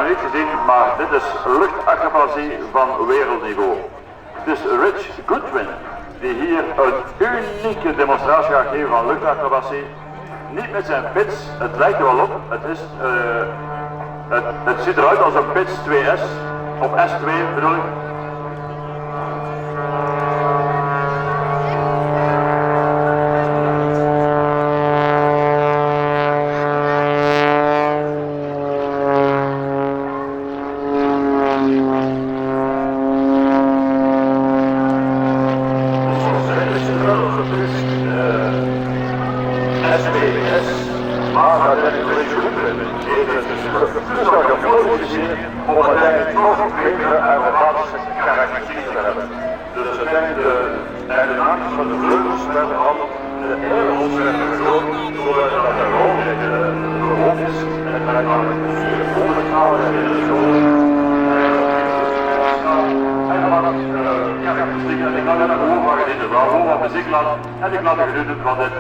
niet gezien, maar dit is luchtacrobatie van wereldniveau. Het is Rich Goodwin die hier een unieke demonstratie gaat geven van luchtacrobatie. Niet met zijn pits, het lijkt er wel op, het ziet eruit als een pits 2S, of S2 bedoel ik. Om uiteindelijk nog betere aerobatische karakteristieken te hebben. Dus het zijn de naakjes van de vleugels werden altijd de airholes werden gezocht, zodat de rol de hoofd is en uiteindelijk de vier onderkalen en de zoon. En dan had ik karakteristieken en ik had net gewoon waar je dit wel gewoon wat muziek laat en ik laat u genieten van dit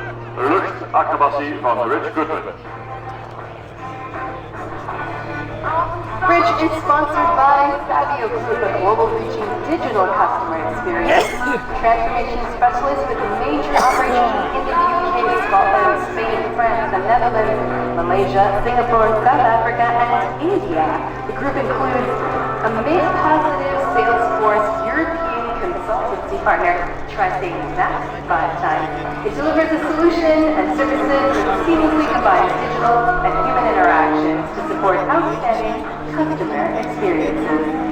luchtacrobatie van Rich Goodwin. Rich is sponsored by Fabio Group, a global reaching digital customer experience transformation specialist with major operations in the UK, Scotland, Spain, France, the Netherlands, Malaysia, Singapore, South Africa, and India. The group includes a mid-positive Salesforce European consultancy partner. Try saying that 5 times. It delivers a solution and services that seamlessly combines digital and human interactions to support outstanding customer experiences.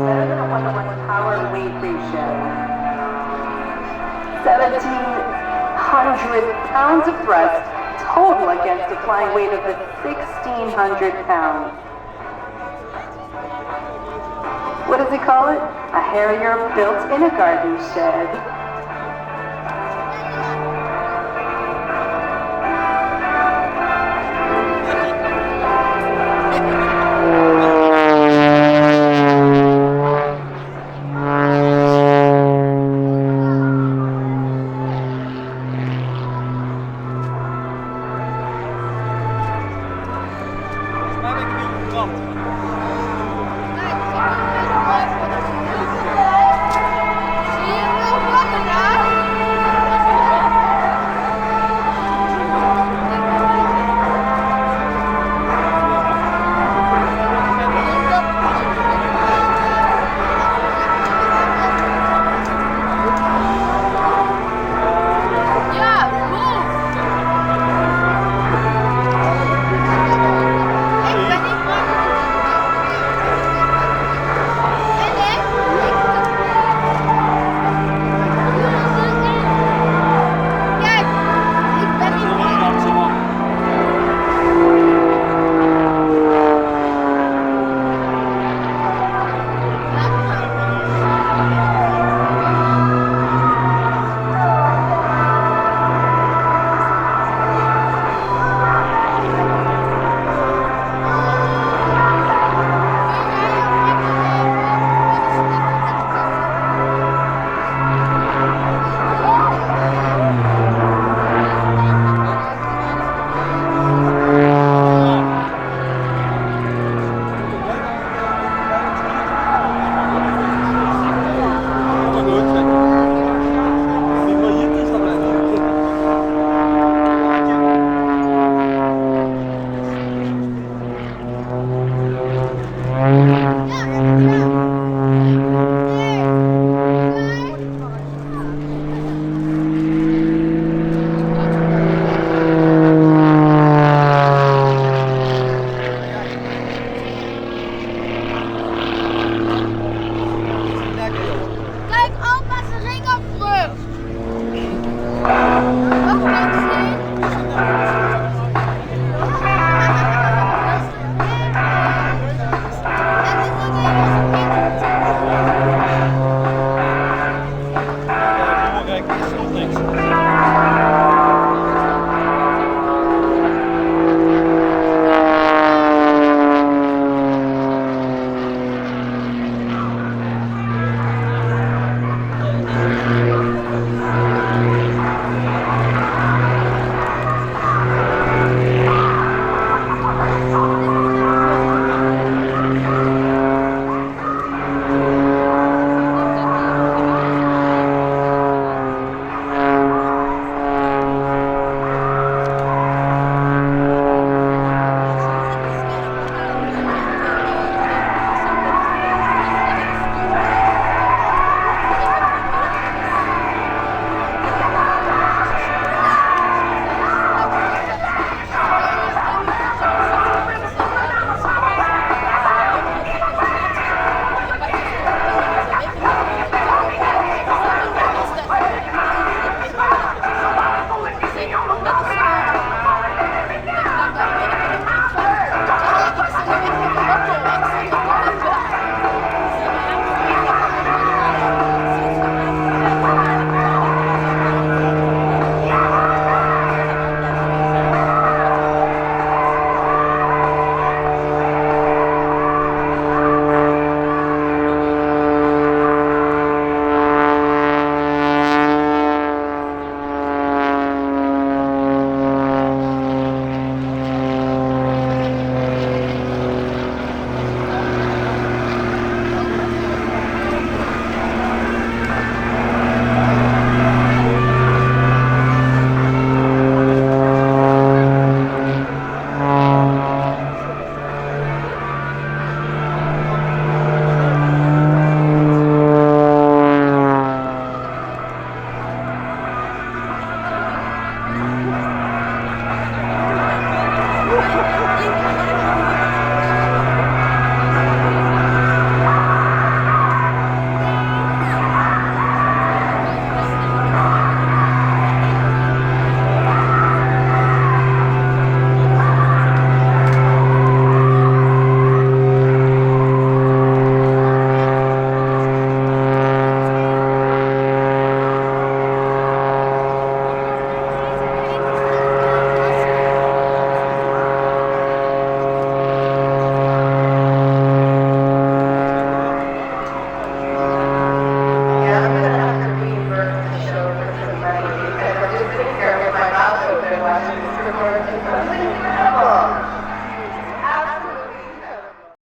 better than a 1-to-1 power-weight ratio. 1,700 pounds of thrust total against a flying weight of 1,600 pounds. What does he call it? A Harrier built in a garden shed.